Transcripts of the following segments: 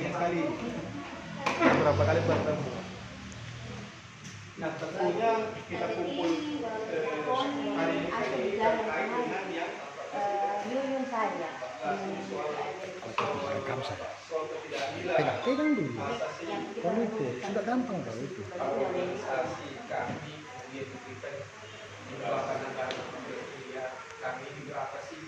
sekali. Berapa kali bertemu. Nah, tentunya kita kumpul hari ini terkait dengan yang Yuyun saja. Rekam saya. Pegang dulu. Kalau itu sudah gampang kalau itu. organisasi kami di melaksanakan kami ini berapa sih?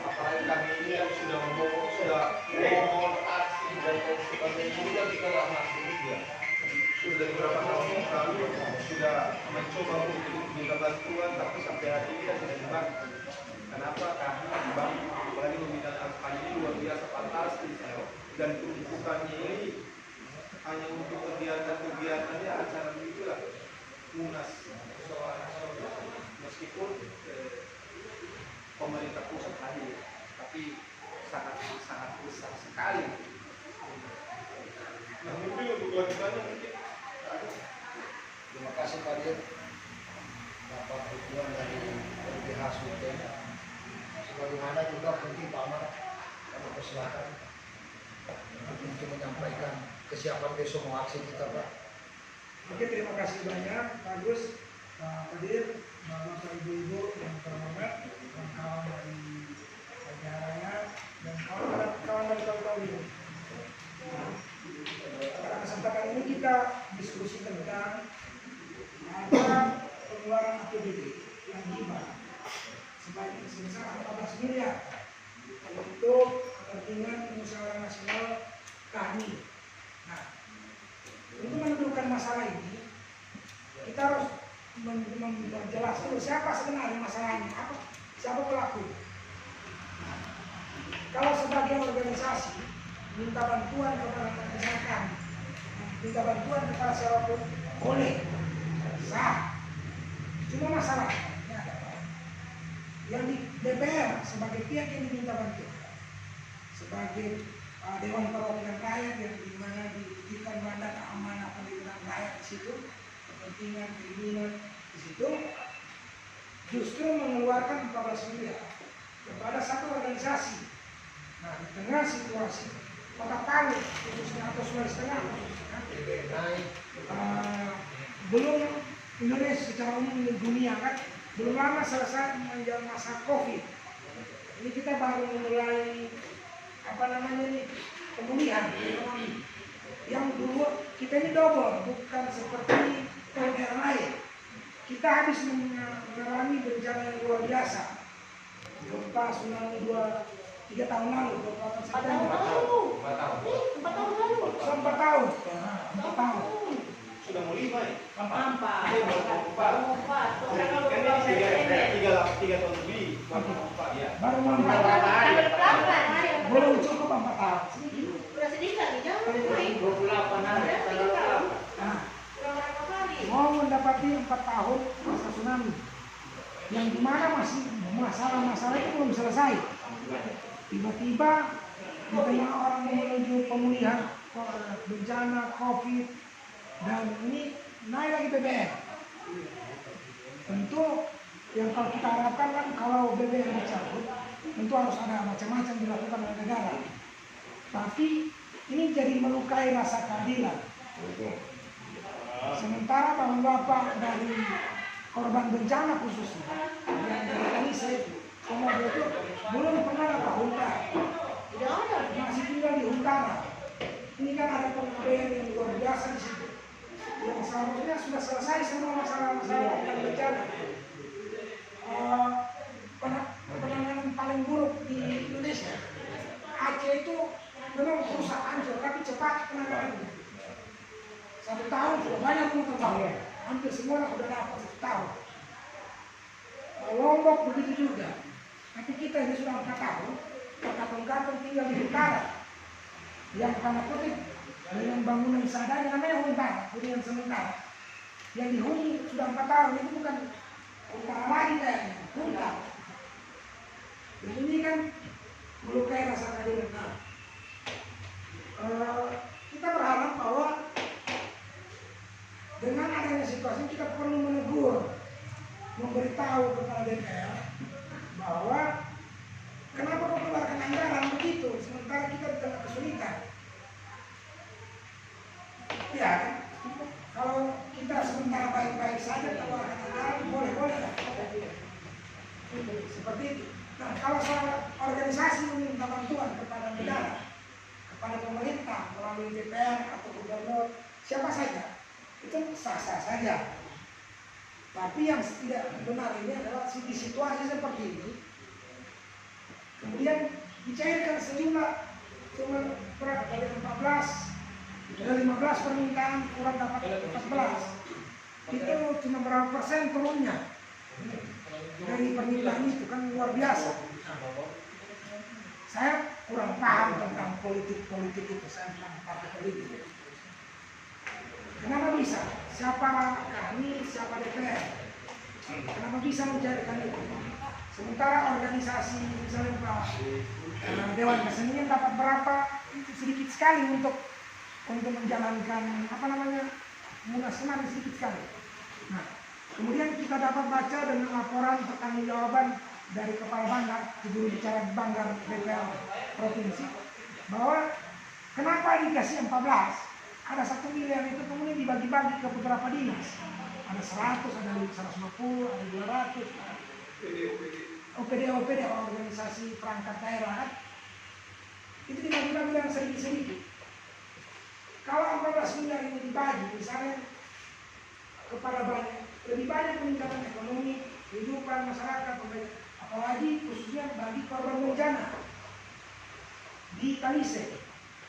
Apalagi kami ini yang sudah ngomong aksi dan sebagainya ini kan kita lama juga. Sudah beberapa tahun yang lalu sudah mencoba untuk minta bantuan, tapi sampai hari ini kan tidak dibantu. Kenapa? Karena dibantu, apalagi pembinaan kampanye ini luar biasa fantastis dan tumpukannya ini hanya untuk kegiatannya acara itulah munas meskipun pemerintah pusat hadir, tapi sangat besar sekali. Nah, mungkin untuk kelanjutannya mungkin Terima kasih Pak Dir, dapat dukungan dari LBH Sultan. Sebagaimana juga mungkin Pak Amar, kami persilakan untuk menyampaikan kesiapan besok mau aksi kita Pak. Oke, terima kasih banyak Pak Agus, Pak Dir, Bapak Ibu-Ibu yang terhormat, kawan-kawan dari acaranya dan kawan-kawan dari tahun-tahun ini. Pada kesempatan ini kita diskusi tentang ada pengeluaran APBD yang hibah sebesar 14 miliar untuk kepentingan musyawarah nasional kami. Nah, untuk menentukan masalah ini kita harus memperjelas dulu siapa sebenarnya masalahnya, siapa pelaku. Nah, kalau sebagai organisasi minta bantuan kepada masyarakat, minta bantuan kepada siapapun boleh, sah. Cuma masalahnya yang di DPR sebagai pihak yang diminta bantuan, sebagai Dewan Perwakilan Rakyat yang dimana diberikan mandat amanah perlindungan rakyat di situ, kepentingan keinginan di situ, justru mengeluarkan 14 miliar kepada satu organisasi. Nah, di tengah situasi kota Palu khususnya atau Sulawesi Tengah belum Indonesia secara umum dunia kan belum lama selesai menjelang masa COVID. Ini kita baru memulai pemulihan ekonomi. Yang dulu kita ini double, bukan seperti daerah lain. Kita habis mengalami bencana yang luar biasa. Gempa tsunami 3 tahun lalu, 28 September. 4 tahun. sudah mau 5 ya? 4. Tiga tahun lebih, baru 4 ya. Baru 4 belum cukup 4 tahun. Udah sedikit nih, jangan main. 28 hari. Nah, Berapa kali? mau mendapati 4 tahun masa tsunami yang dimana masih masalah-masalah itu belum selesai. Tiba-tiba di tengah orang menuju pemulihan bencana COVID dan ini naik lagi BBM. Tentu yang kalau kita harapkan kan kalau BBM dicabut tentu harus ada macam-macam dilakukan oleh negara. Tapi ini jadi melukai rasa keadilan. Sementara bapak-bapak dari korban bencana khususnya yang dari Indonesia Komodo itu belum pernah dapat hutan. Tidak ada. Masih tinggal di utara. Ini kan ada pengabaian yang luar biasa di situ. Yang seharusnya sudah selesai semua masalah-masalah tentang bencana. Penanganan paling buruk di Indonesia. Aceh itu memang rusak hancur, tapi cepat penanganannya. 1 tahun sudah banyak yang terbangun. Hampir semua sudah dapat 1 tahun. Lombok begitu juga. Tapi kita ini sudah 4 tahun, kampung-kampung tinggal di utara. Yang tanda kutip dengan bangunan seadanya namanya hunian sementara. Yang dihuni sudah 4 tahun, itu bukan utara lagi kayaknya, hutan. Dan ini kan melukai rasa keadilan. Kita berharap bahwa dengan adanya situasi kita perlu menegur, memberitahu kepada DPR bahwa kenapa kau keluarkan sementara kita di tengah kesulitan. Ya kan? Kalau kita sementara baik-baik saja, kalau akan ada boleh-boleh lah. Seperti itu. Nah, kalau soal organisasi meminta bantuan kepada negara, kepada pemerintah melalui DPR atau gubernur, siapa saja, itu sah-sah saja. Tapi yang tidak benar ini adalah di situasi seperti ini, kemudian dicairkan sejumlah cuma dari 15 permintaan kurang dapat 14, itu cuma berapa persen turunnya dari permintaan itu, kan luar biasa. Saya kurang paham tentang politik itu, saya bukan partai politik. Kenapa bisa? Siapa kami, siapa DPR? Kenapa bisa mencairkan itu? Sementara organisasi misalnya Dewan Kesenian dapat berapa, itu sedikit sekali untuk menjalankan munas kemarin, sedikit sekali. Nah, kemudian kita dapat baca dengan laporan pertanggungjawaban dari Kepala Banggar, juru bicara Banggar DPR Provinsi, bahwa kenapa dikasih 14? Ada 1 miliar itu kemudian dibagi-bagi ke beberapa dinas. Ada 100, ada 150, ada 200. OPD, organisasi perangkat daerah kan? Itu dibagi-bagi dengan sedikit-sedikit. Kalau 14 miliar ini dibagi, misalnya kepada lebih banyak peningkatan ekonomi, kehidupan masyarakat, apalagi khususnya bagi korban bencana di Talise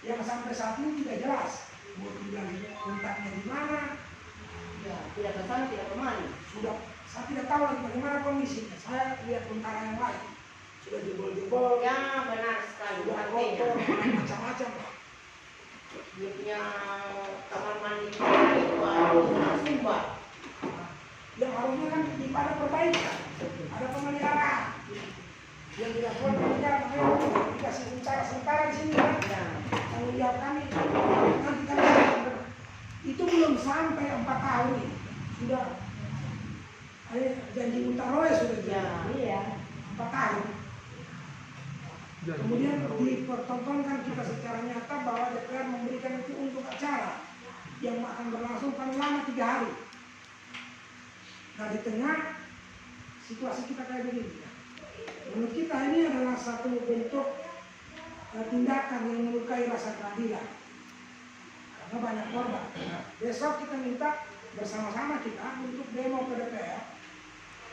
yang sampai saat ini tidak jelas mau dibilang kontaknya di mana, Ya, tidak ke sana, tidak kemari. saya tidak tahu lagi bagaimana kondisinya. Saya lihat tentara yang lain sudah jebol-jebol, Ya, benar sekali. sudah Artinya, kotor, macam-macam. dia punya kamar mandi itu harus sumba. Yang harusnya kan pada perbaikan, ada pemeliharaan. Yang tidak kuat pemeliharaan, makanya dikasih sementara di sini kan. Ya. Tanggung jawab kami nanti kami itu belum sampai 4 tahun ini sudah janji Untaroe sudah Ya, iya. 4 tahun. Kemudian dipertontonkan kita secara nyata bahwa DPR memberikan itu untuk acara yang akan berlangsung paling lama 3 hari. Nah, di tengah situasi kita kayak begini, menurut kita ini adalah satu bentuk tindakan yang melukai rasa keadilan karena banyak korban. Nah, besok kita minta bersama-sama kita untuk demo ke DPR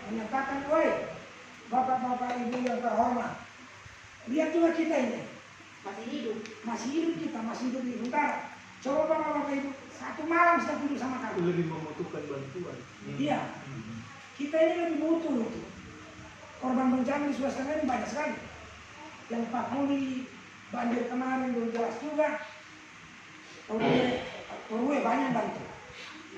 menyatakan, woi bapak-bapak ibu yang terhormat, lihat juga kita ini masih hidup kita, masih hidup di utara. Coba bapak-bapak ibu 1 malam sudah tidur sama kami. Lebih membutuhkan bantuan. Iya, kita ini lebih butuh itu. Korban bencana di Sulawesi Tengah ini banyak sekali. Yang Pak Muli, banjir kemarin belum jelas juga. Torue banyak bantu.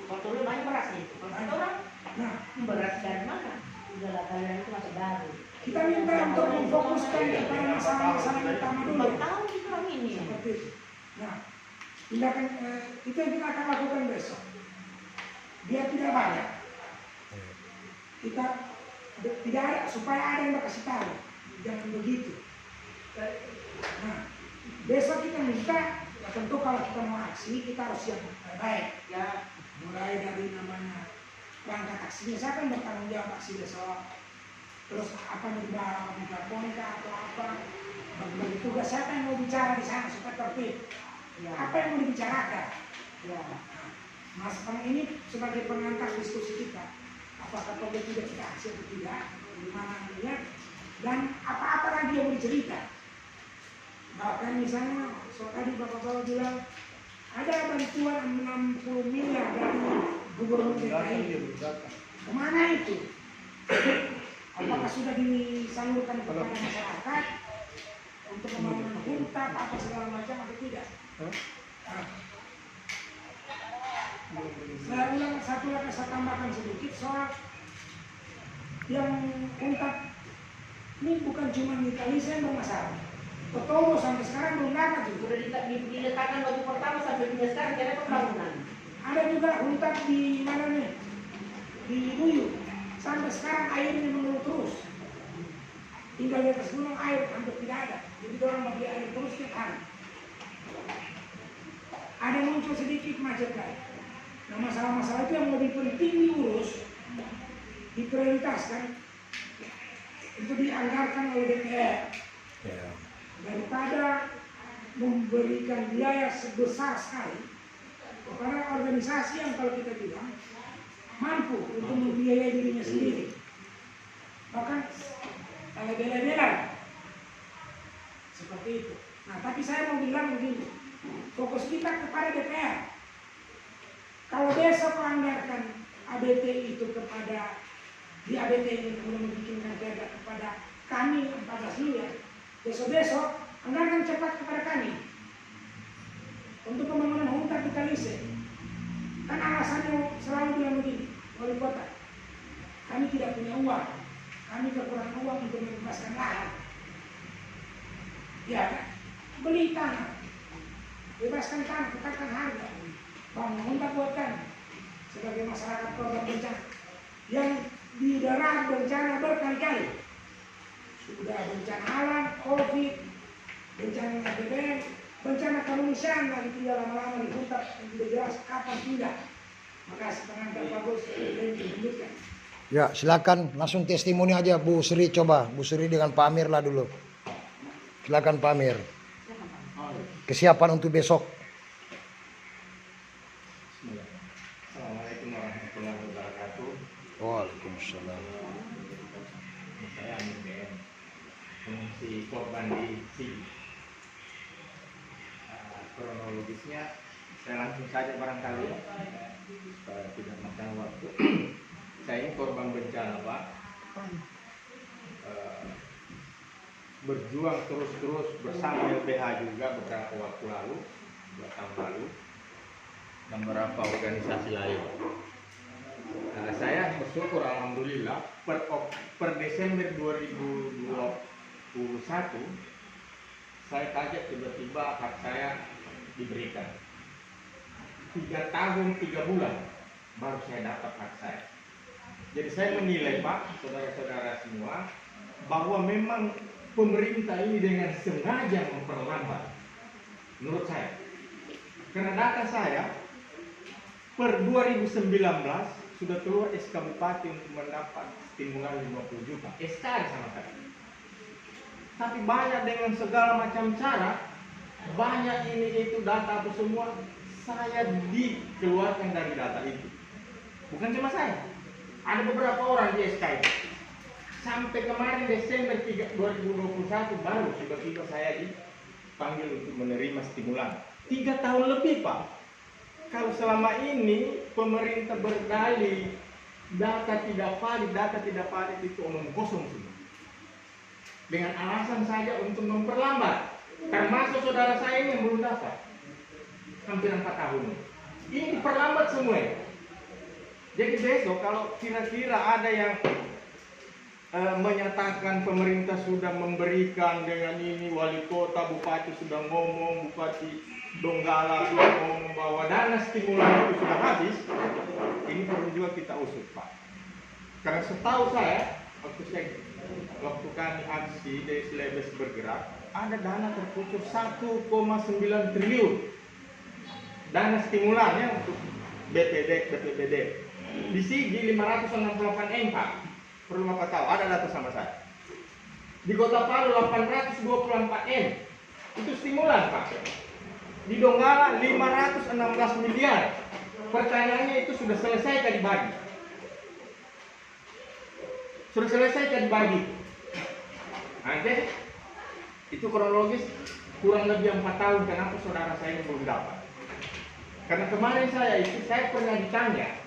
Kalau banyak beras nih. Kalau orang Nah, beras dari mana? Udah lah, kalian itu masih baru. kita minta untuk memfokuskan kepada masalah-masalah yang utama dulu. Belum tahu kita orang ini. Seperti itu. Nah, tindakan itu yang kita akan lakukan besok. Biar tidak banyak. Kita tidak ada, supaya ada yang berkasih tahu. Jangan begitu. Nah, besok kita minta, ya tentu kalau kita mau aksi, kita harus siap baik. Ya, Mulai dari namanya perangkat aksinya, saya kan bertanggung jawab aksi besok. Terus apa mau dibawa megafonika atau apa, bagi-bagi tugas, siapa yang mau bicara di sana supaya tertib. ya, Apa yang mau dibicarakan? ya. Mas Pang ini sebagai pengantar diskusi kita, apakah perlu tidak kita aksi atau tidak, gimana anunya, dan apa-apa lagi yang mau dicerita. Bahkan misalnya, soal tadi Bapak-Bapak bilang, ada bantuan 60 miliar dari Gubernur DKI. Kemana itu? Apakah sudah disalurkan kepada masyarakat untuk pembangunan hutan apa segala macam atau tidak? Nah, saya ulang satu lagi, saya tambahkan sedikit soal yang untak ini bukan cuma di Talise yang bermasalah. Totomo sampai sekarang belum dapat juga. Sudah diletakkan batu pertama sampai hingga sekarang tidak ada pembangunan. Ada juga untak di mana nih? Di Buyu. Sampai sekarang airnya menurun terus. Tinggal di atas gunung air hampir tidak ada. Jadi orang bagi air terus setiap hari. Ada muncul sedikit macet lagi. Nah masalah-masalah itu yang lebih penting diurus, diprioritaskan, itu dianggarkan oleh DPR Ya. daripada memberikan biaya sebesar sekali kepada organisasi yang kalau kita bilang mampu untuk membiayai dirinya sendiri, bahkan bela-bela seperti itu. Nah tapi saya mau bilang begini, fokus kita kepada DPR. Kalau besok anggarkan ABT itu kepada di ABT ini kemudian membikinkan perda kepada kami 14 miliar, besok-besok anggarkan cepat kepada kami untuk pembangunan home kapitalisme. Kan alasannya selalu bilang begini, wali kota, kami tidak punya uang, kami kekurangan uang untuk membebaskan lahan. Ya kan? Beli tanah, bebaskan tanah, tetapkan harga, bangun tak buat kami sebagai masyarakat korban bencana yang didera bencana berkali-kali. Sudah bencana alam, COVID, bencana BBM, bencana kemanusiaan lagi tidak lama-lama dihuntap yang tidak jelas kapan tidak. Makasih pengantar bagus dan dilanjutkan. Ya, silakan langsung testimoni aja Bu Sri, coba Bu Sri dengan Pak Amir lah dulu. Silakan Pak Amir. Kesiapan untuk besok. Assalamualaikum warahmatullahi wabarakatuh. Waalaikumsalam. Saya Amir BM, pengungsi korban di Sigi. Kronologisnya saya langsung saja barangkali supaya tidak makan waktu. Saya ini korban bencana Pak. Berjuang terus-terus bersama LBH juga beberapa waktu lalu, 2 tahun lalu, dan beberapa organisasi lain. Saya bersyukur alhamdulillah per Desember 2021 saya kaget tiba-tiba hak saya diberikan. 3 tahun 3 bulan baru saya dapat hak saya. Jadi saya menilai Pak, saudara-saudara semua, bahwa memang pemerintah ini dengan sengaja memperlambat, menurut saya. Karena data saya per 2019 sudah keluar SK Bupati untuk mendapat stimulan 50 juta. SK sama saya. Tapi banyak dengan segala macam cara, banyak ini itu data apa semua, saya dikeluarkan dari data itu. Bukan cuma saya, ada beberapa orang di SK itu. Sampai kemarin Desember 2021 baru tiba-tiba saya dipanggil untuk menerima stimulan. 3 tahun lebih Pak. Kalau selama ini pemerintah berdalih data tidak valid itu omong kosong semua. Dengan alasan saja untuk memperlambat. Termasuk saudara saya ini yang belum dapat. Hampir 4 tahun. Ini diperlambat semua. Jadi besok kalau kira-kira ada yang menyatakan pemerintah sudah memberikan dengan ini, wali kota, bupati sudah ngomong, bupati Donggala sudah ngomong bahwa dana stimulan itu sudah habis, ini perlu juga kita usut Pak. Karena setahu saya, waktu kami aksi dari Selebes bergerak, ada dana terkucur 1,9 triliun dana stimulannya untuk BPBD. Di Sigi 568 M Pak. Perlu Bapak tahu, ada data sama saya. Di Kota Palu 824 M. Itu stimulan Pak. Di Donggala 516 miliar. Pertanyaannya itu sudah selesai kan dibagi? Sudah selesai kan dibagi? Nanti itu kronologis kurang lebih 4 tahun kenapa saudara saya belum dapat. Karena kemarin saya pernah ditanya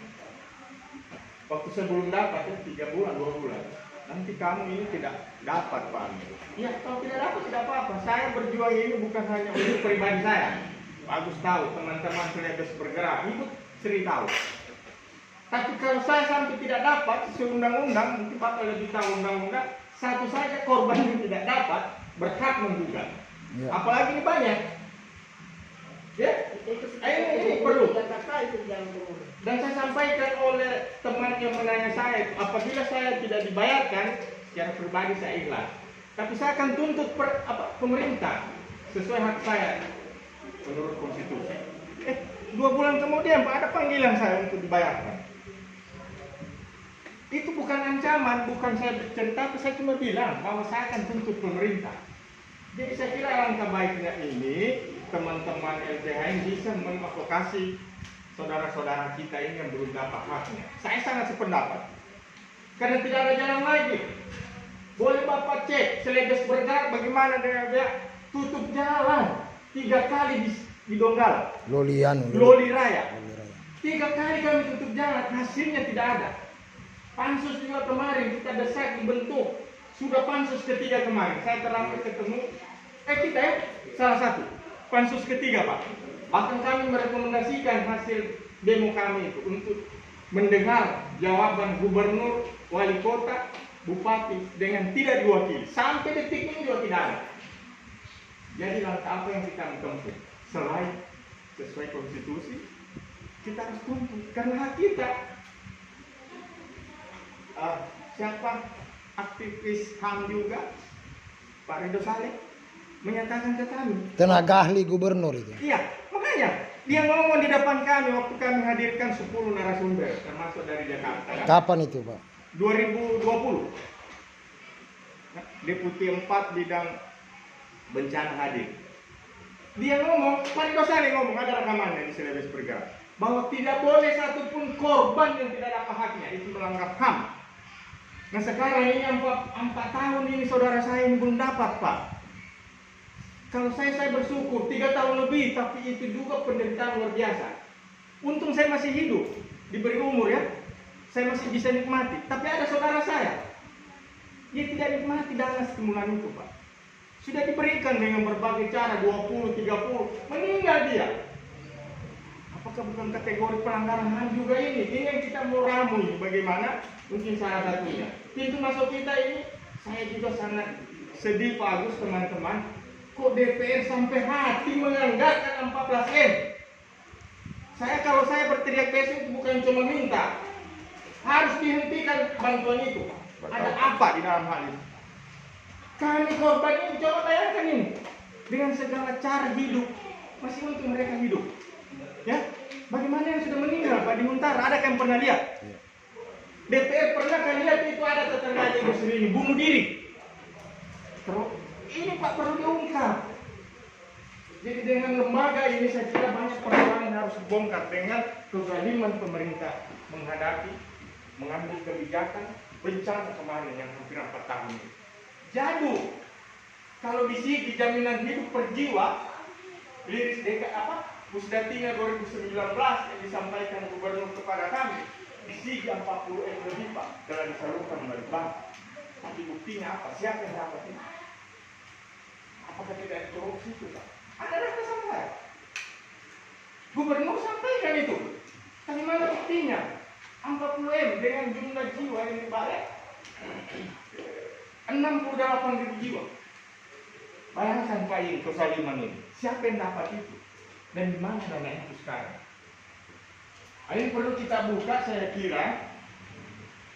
waktu saya belum dapat ya 3 bulan 2 bulan, nanti kamu ini tidak dapat Pak Amir. Ya kalau tidak dapat tidak apa-apa. Saya berjuang ini bukan hanya untuk pribadi saya. Pak Agus tahu, teman-teman Selebes bergerak, ikut Sri tahu. Tapi kalau saya sampai tidak dapat sesuai undang-undang, mungkin Bapak lebih tahu undang-undang, satu saja korban yang tidak dapat berhak menggugat. Ya. Apalagi ini banyak. Ya, ini perlu. Dan saya sampaikan oleh teman yang menanya saya, apabila saya tidak dibayarkan, secara pribadi saya ikhlas. Tapi saya akan tuntut pemerintah sesuai hak saya menurut konstitusi. 2 bulan kemudian Pak, ada panggilan saya untuk dibayarkan. Itu bukan ancaman, bukan saya bercerita, tapi saya cuma bilang bahwa saya akan tuntut pemerintah. Jadi saya kira alangkah baiknya ini teman-teman LBH ini bisa mengadvokasi saudara-saudara kita ini yang belum dapat haknya. Saya sangat sependapat. Karena tidak ada jalan lagi. Boleh Bapak cek Celebes bergerak bagaimana dengan dia tutup jalan 3 kali di Donggala. Loli Raya. 3 kali kami tutup jalan, hasilnya tidak ada. Pansus juga kemarin kita desak dibentuk. Sudah pansus ketiga kemarin. Saya terakhir ketemu kita ya salah satu pansus ketiga Pak. Bahkan kami merekomendasikan hasil demo kami itu untuk mendengar jawaban gubernur, wali kota, bupati dengan tidak diwakili. Sampai detik ini juga tidak ada. Jadi langkah apa yang kita tempuh? Selain sesuai konstitusi, kita harus tuntut karena hak kita. Siapa aktivis HAM juga, Pak Ridho Saleh menyatakan ke kami. Tenaga ahli gubernur itu. Iya, makanya dia ngomong di depan kami waktu kami hadirkan 10 narasumber termasuk dari Jakarta. Kan? Kapan itu Pak? 2020. Deputi 4 bidang bencana hadir. Dia ngomong, Pak Ridho Saleh ngomong, ada rekamannya di Celebes Bergerak, bahwa tidak boleh satupun korban yang tidak dapat haknya, itu melanggar HAM. Nah sekarang ini 4 tahun ini saudara saya ini belum dapat Pak. Kalau saya bersyukur 3 tahun lebih, tapi itu juga penderitaan luar biasa. Untung saya masih hidup, diberi umur ya, saya masih bisa nikmati. Tapi ada saudara saya, dia tidak nikmati dana stimulan itu Pak. Sudah diberikan dengan berbagai cara, 20, 30, meninggal dia. Apakah bukan kategori pelanggaran HAM juga ini? Ini yang kita mau ramu ini, bagaimana? Mungkin salah satunya. Pintu masuk kita ini, saya juga sangat sedih Pak Agus, teman-teman. Kok DPR sampai hati menganggarkan 14M? Kalau saya berteriak besok itu bukan cuma minta, harus dihentikan bantuan itu. Ada apa di dalam hal ini? Kami korban ini, coba bayangkan ini, dengan segala cara hidup, masih untung mereka hidup. Ya, bagaimana yang sudah meninggal Pak di Huntara? Ada yang pernah lihat? DPR pernah kan lihat itu ada tetangganya Ibu Sri ini bunuh diri. Terus ini Pak perlu diungkap. Jadi dengan lembaga ini saya kira banyak persoalan yang harus dibongkar dengan kezaliman pemerintah mengambil kebijakan bencana kemarin yang hampir 4 tahun ini. Jadu kalau di sini jaminan hidup per jiwa liris Pusdatina 2019 yang disampaikan gubernur kepada kami di sini 40M lebih Pak telah disalurkan oleh bank. Tapi buktinya apa? Siapa yang dapat ini? Apakah tidak korupsi itu Pak? Ada data sampai. Gubernur sampaikan itu. Tapi mana buktinya? 40M dengan jumlah jiwa yang dibalik 68.000 jiwa. Bayangkan Pak ini kezaliman ini. Siapa yang dapat itu? Dan di mana dana itu sekarang? Ini perlu kita buka, saya kira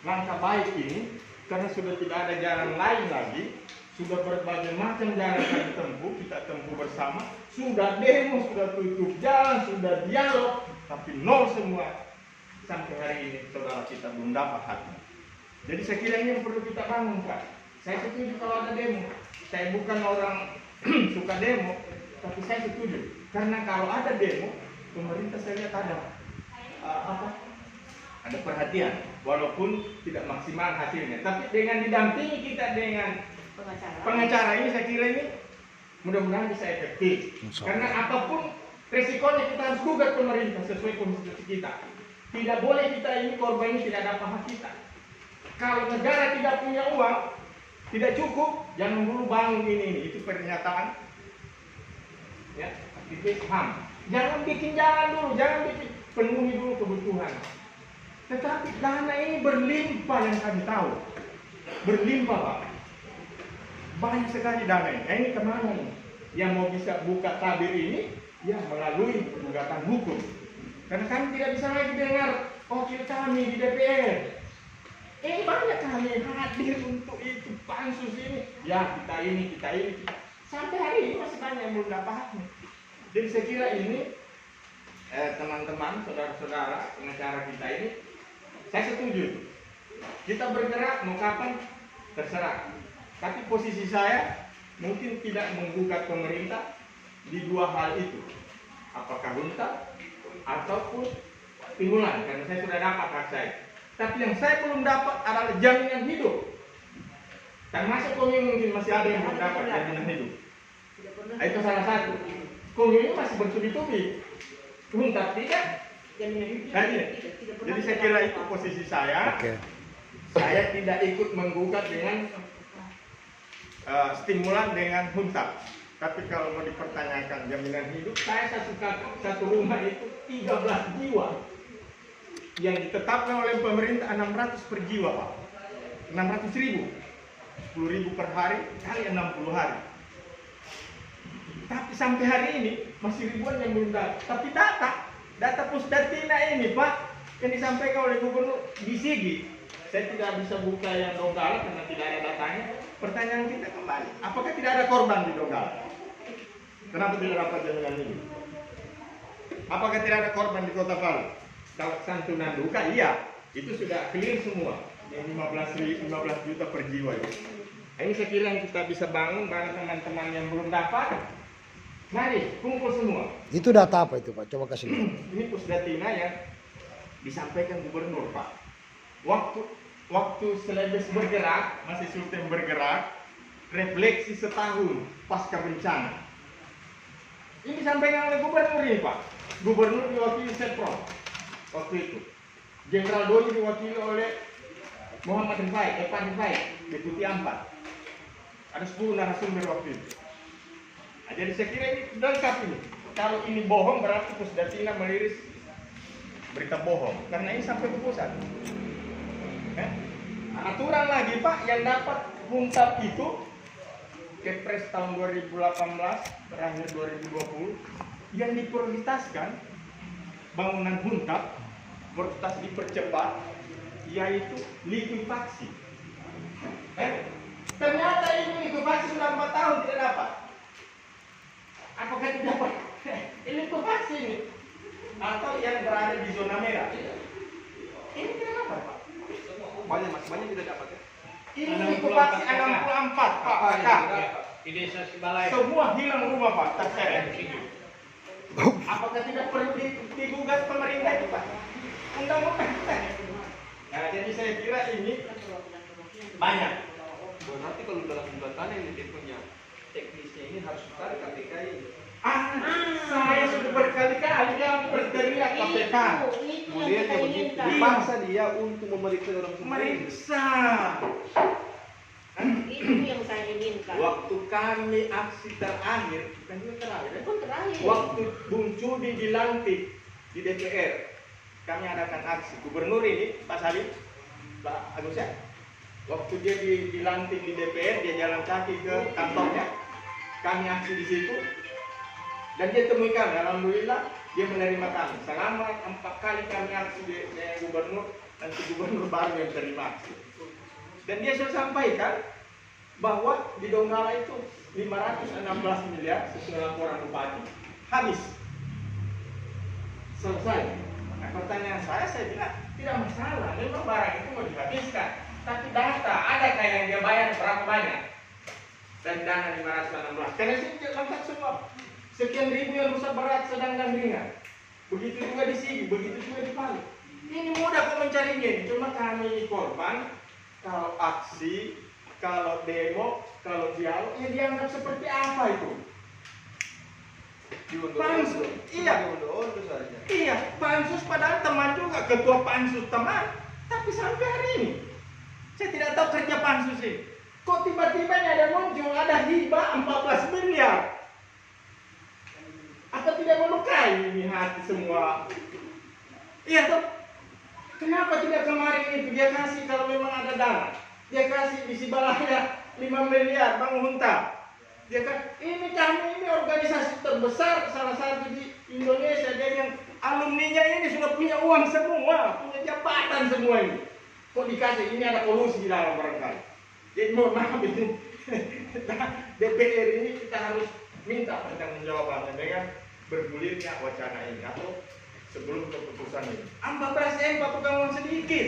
langkah baik ini karena sudah tidak ada jalan lain lagi, sudah berbagai macam jalan yang tempuh, kita tempuh bersama, sudah demo, sudah tutup jalan, sudah dialog, tapi nol semua sampai hari ini saudara kita belum dapat haknya. Jadi saya kira ini yang perlu kita bangunkan. Saya setuju kalau ada demo. Saya bukan orang suka demo, tapi saya setuju. Karena kalau ada demo, pemerintah saya lihat ada perhatian, walaupun tidak maksimal hasilnya. Tapi dengan didampingi kita dengan pengacara ini, saya kira ini mudah-mudahan bisa efektif. Karena apapun resikonya kita harus gugat pemerintah sesuai konstitusi kita. Tidak boleh kita ini korban ini tidak dapat hak kita. Kalau negara tidak punya uang, tidak cukup, jangan dulu bangun ini. Itu pernyataan. Ya. HAM. Jangan bikin jalan dulu, jangan bikin penuhi dulu kebutuhan. Tetapi dana ini berlimpah yang kami tahu, berlimpah Pak. Banyak sekali dana ini. Ini kemana nih? Yang mau bisa buka tabir ini, ya melalui gugatan hukum. Karena kami tidak bisa lagi dengar wakil kami di DPR. Banyak kami hadir untuk itu pansus ini. Ya kita ini. Sampai hari ini masih banyak yang belum dapat haknya. Jadi saya kira ini teman-teman, saudara-saudara pengacara kita ini, saya setuju. Kita bergerak mau kapan terserah. Tapi posisi saya mungkin tidak menggugat pemerintah di dua hal itu. Apakah hunta ataupun timulan, karena saya sudah dapat hak saya. Tapi yang saya belum dapat adalah jaminan hidup. Termasuk Komi mungkin masih ada yang belum dapat jaminan hidup. Itu salah satu. Komi masih bertubi-tubi. Hunta tidak. Jadi saya kira itu posisi saya. Oke. Saya tidak ikut menggugat dengan stimulan dengan hunta. Tapi kalau mau dipertanyakan jaminan hidup, saya satu rumah itu 13 jiwa. Yang ditetapkan oleh pemerintah 600 per jiwa, Pak. 600.000. 10.000 per hari kali 60 hari. Tapi sampai hari ini masih ribuan yang belum dapat. Tapi data Pusdatina ini, Pak, yang disampaikan oleh Gubernur di Sigi. Saya tidak bisa buka yang Donggala karena tidak ada datanya. Pertanyaan kita kembali, apakah tidak ada korban di Donggala? Kenapa tidak dapat jaminan ini? Apakah tidak ada korban di Kota Palu? Kalau santunan duka, iya, itu sudah clear semua. Yang 15 juta per jiwa itu. Ini saya kira yang kita bisa bangun bareng teman-teman yang belum dapat. Mari kumpul semua. Itu data apa itu Pak? Coba kasih lihat. Ini Pusdatina yang disampaikan Gubernur, Pak. Waktu Celebes bergerak, masih Sultan bergerak, refleksi setahun pasca bencana. Ini disampaikan oleh Gubernur ini, Pak. Gubernur diwakili Setpro waktu itu. Jenderal Dodi diwakili oleh Muhammad Rifai, Evan Rifai, Deputi 4. Ada 10 narasumber waktu itu. Nah, jadi saya kira ini lengkap ini. Kalau ini bohong berarti Pusdatina meliris berita bohong. Karena ini sampai ke pusat. Aturan lagi, Pak, yang dapat huntab itu Kepres tahun 2018 berakhir 2020 yang diprioritaskan bangunan huntab prioritas dipercepat yaitu likuifaksi. Ternyata ini likuifaksi sudah 4 tahun tidak dapat. Apakah tidak dapat? Ini likuifaksi ini atau yang berada di zona merah? Ini tidak dapat, Pak. Banyak tidak dapat ya? Ini likuifaksi 64, Pak. Di desa Sibalai. Semua hilang rumah, Pak. Terseret. Apakah tidak perlu digugat pemerintah itu, Pak? Undang-undang. Nah, jadi saya kira ini banyak. Nanti kalau dalam gugatan yang dia punya teknisnya ini harus ditarik KPK ini. Saya sudah berkali-kali berteriak KPK. Kemudian dia begitu dipaksa dia untuk memeriksa orang semua. Meriksa. Itu yang saya inginkan. Waktu kami aksi terakhir, bukan juga terakhir, ya? Itu terakhir. Waktu Bung Cudi dilantik di DPR, kami adakan aksi. Gubernur ini, Pak Salim, Pak Agus ya, waktu dia dilantik di DPR, dia jalan kaki ke kantornya, kami aksi di situ, dan dia temui kami. Alhamdulillah, dia menerima kami. Selama 4 kali kami aksi dengan gubernur, nanti gubernur baru yang terima aksi. Dan dia sudah sampaikan bahwa di Donggala itu 516 miliar sesuai laporan bupati habis. Selesai. Nah, pertanyaan saya bilang tidak masalah, memang barang itu mau dihabiskan. Tapi data, adakah yang dia bayar berapa banyak? Dan dana 516. Karena itu lengkap semua. Sekian ribu yang rusak berat, sedang dan ringan. Begitu juga di sini, begitu juga di Palu. Ini mudah kok mencarinya. Cuma kami korban. Kalau aksi, kalau demo, kalau dialog, ya dianggap seperti apa itu? Pansus, iya. Iya, pansus padahal teman juga, ketua pansus teman. Tapi sampai hari ini, saya tidak tahu kerja pansus ini. Kok tiba-tiba ada muncul, ada hibah 14 miliar. Apa tidak melukai ini hati semua? Iya tuh. Kenapa tidak kemarin itu dia kasih kalau memang ada dana? Dia kasih di Sibalaya 5 miliar Bang Hunta. Dia kan ini kami ini organisasi terbesar salah satu di Indonesia, dan yang alumninya ini sudah punya uang semua, punya jabatan semua ini. Kok dikasih? Ini ada kolusi di dalam barangkali. Jadi mohon maaf ini. DPR ini kita harus minta pertanggungjawabannya dengan bergulirnya wacana ini atau sebelum keputusan ini. 14 M Pak tukang uang sedikit.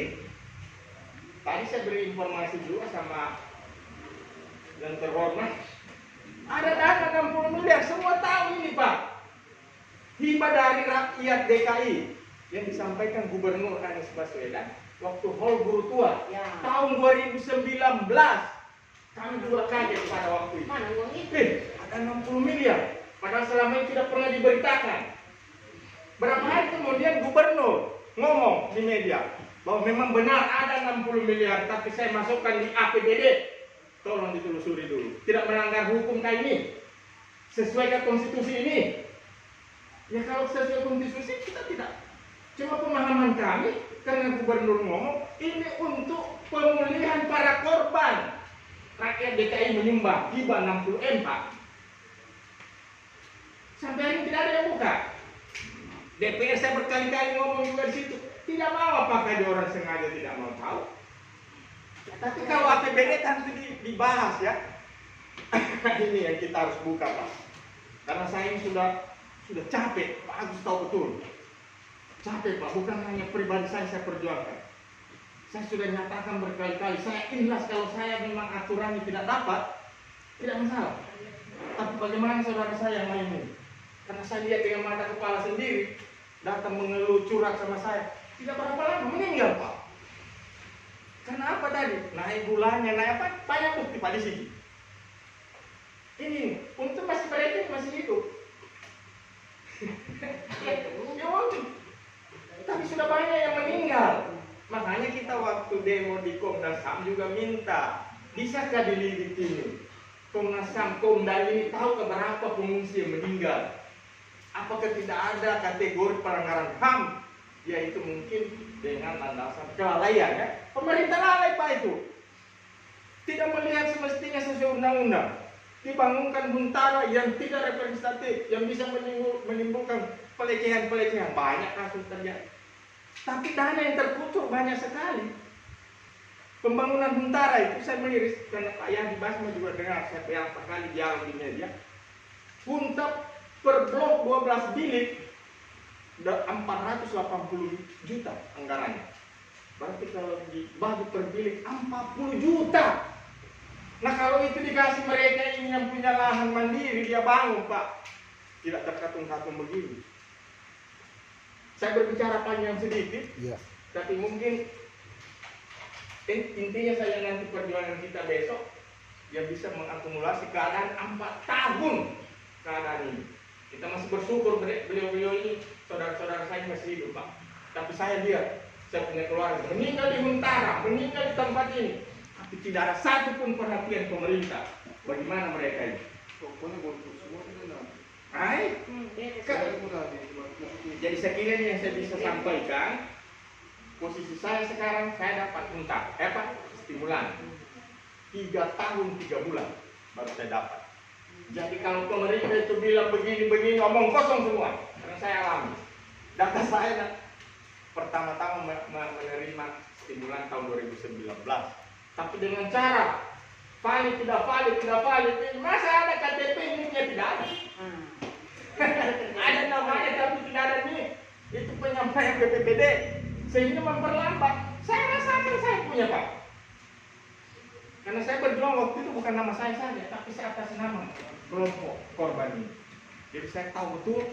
Tadi saya beri informasi juga sama yang terhormat. Ada dana 60 miliar, semua tahu ini Pak. Hibah dari rakyat DKI yang disampaikan Gubernur Anies Baswedan waktu Hall Guru Tua Ya. tahun 2019. Kami juga kaget pada waktu itu. Mana uang itu? Ada 60 miliar. Padahal selama ini tidak pernah diberitakan. Berapa hari kemudian Gubernur ngomong di media bahwa memang benar ada 60 miliar, tapi saya masukkan di APBD. Tolong ditelusuri dulu. Tidak melanggar hukum kayak ini. Sesuai konstitusi ini. Ya kalau sesuai konstitusi kita tidak. Cuma pemahaman kami karena Gubernur ngomong ini untuk pemulihan para korban. Rakyat DKI menyumbang hibah 60 M Pak. Sampai hari ini tidak ada yang buka. DPR saya berkali-kali ngomong juga di situ. Tidak mau, apakah dia orang sengaja tidak mau tahu? Ya, tapi kalau APBD tentu dibahas ya. Ini yang kita harus buka Pak. Karena saya ini sudah capek. Pak Agus tahu betul. Capek Pak, bukan hanya pribadi saya perjuangkan. Saya sudah nyatakan berkali-kali, saya ikhlas kalau saya memang aturannya tidak dapat, tidak masalah. Tapi bagaimana saudara saya yang lain ini? Karena saya lihat dengan mata kepala sendiri, datang mengeluh curhat sama saya. Tidak berapa lama meninggal Pak. Karena apa tadi? Naik gulanya, naik apa? Banyak bukti Pak di sini. Ini, untuk masih mereka masih hidup. Ya waktu. Tapi sudah banyak yang meninggal. Makanya kita waktu demo di Komnas HAM juga minta, bisakah dililit ini? Komnas HAM, Komdal ini tahu berapa pengungsi yang meninggal? Apakah tidak ada kategori pelanggaran HAM? Yaitu mungkin dengan landasan kelalaian ya. Pemerintah lalai Pak itu. Tidak melihat semestinya sesuai undang-undang. Dibangunkan Huntara yang tidak representatif, yang bisa menimbulkan pelecehan-pelecehan. Banyak kasus terjadi. Tapi dana yang terkucur banyak sekali. Pembangunan Huntara itu saya meliris karena Pak Yahdi Basma juga dengar saya beberapa kali dialog di media. Hunta per blok 12 bilik 480 juta anggarannya. Berarti kalau dibagi per bilik 40 juta. Nah kalau itu dikasih mereka ini yang punya lahan mandiri dia bangun Pak. Tidak terkatung-katung begini. Saya berbicara panjang sedikit, Iya. tapi mungkin intinya saya nanti perjuangan kita besok yang bisa mengakumulasi keadaan 4 tahun keadaan ini. Kita masih bersyukur beliau-beliau ini saudara-saudara saya masih hidup Pak. Tapi saya lihat saya punya keluarga meninggal di Huntara, meninggal di tempat ini, tapi tidak ada satupun perhatian pemerintah. Bagaimana mereka ini? Pokoknya bonus semua itu nanti. Hai, jadi sekiranya yang saya bisa sampaikan, posisi saya sekarang saya dapat stimulan 3 tahun 3 bulan baru saya dapat. Jadi kalau pemerintah itu bilang begini-begini omong kosong semua, karena saya alami. Data saya pertama-tama menerima stimulan tahun 2019, tapi dengan cara valid tidak valid, masa ada KTP ini tidak ada. Ada namanya tapi tidak ada nih. Itu penyampaian BPBD sehingga memperlambat. Saya rasakan saya punya Pak. Karena saya berjuang waktu itu bukan nama saya saja, tapi saya atas nama kelompok korban ini. Jadi saya tahu betul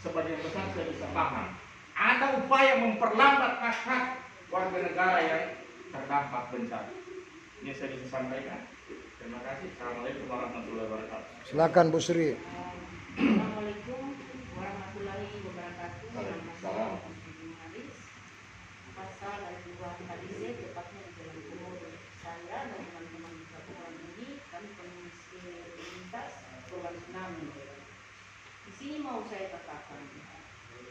sebagian besar saya bisa paham. Ada upaya memperlambat hak-hak warga negara yang terdampak bencana. Ini saya bisa sampaikan. Terima kasih. Assalamualaikum warahmatullahi wabarakatuh. Silakan Bu Sri. Assalamualaikum warahmatullahi wabarakatuh. Nama saya Haris. Pasal dari dua hadis tepatnya di dalam umur saya dan teman-teman di Kabupaten ini kami pengungsi lintas korban tsunami. Di sini mau saya katakan,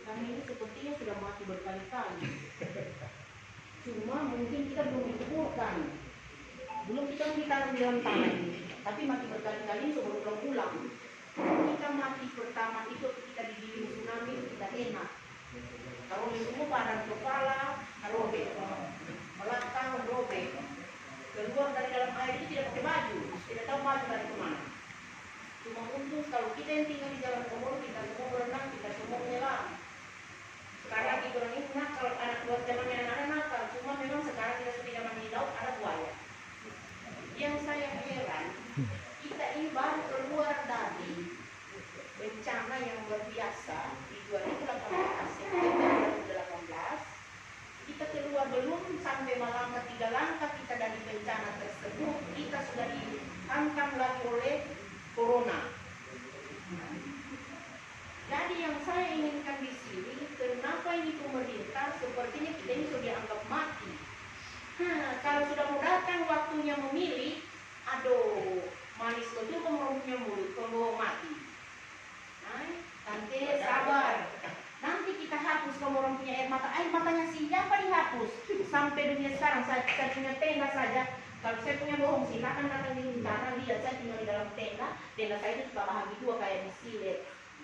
kami ini sepertinya sudah mati berkali-kali. Cuma mungkin kita belum dikuburkan, belum kita ditanam di dalam tanah ini, tapi mati berkali-kali sudah berulang-ulang. Kita mati pertama itu ketika digiring tsunami itu tidak enak. Kalau minggu pada kepala, kalau belakang maju dari kemana. Cuma untung kalau kita yang tinggal di Jalan Komodo, kita semua berenang, kita semua menyelam. Sekarang lagi orang ini nakal, anak buat zaman anak-anak nakal. Cuma memang sekarang kita sudah zaman di laut ada buaya. Yang saya heran, kita ini baru keluar dari bencana yang luar biasa di 2018, September 2018. Kita keluar belum sampai melangkah 3 langkah kita dari bencana tersebut, kita sudah dihantam lagi oleh corona. Jadi yang saya inginkan di sini, kenapa ini pemerintah sepertinya kita ini sudah dianggap mati. Kalau sudah mau datang waktunya memilih, aduh, manis betul kamu punya mulut, kamu mati. Tante sabar. Nanti kita hapus kamu orang punya air matanya siapa dihapus? Sampai dunia sekarang saya punya tenda saja. Kalau saya punya bohong, silakan datang di Huntara, lihat saya tinggal di dalam tenda. Tenda saya itu suka bahagi 2 kayak di Silet.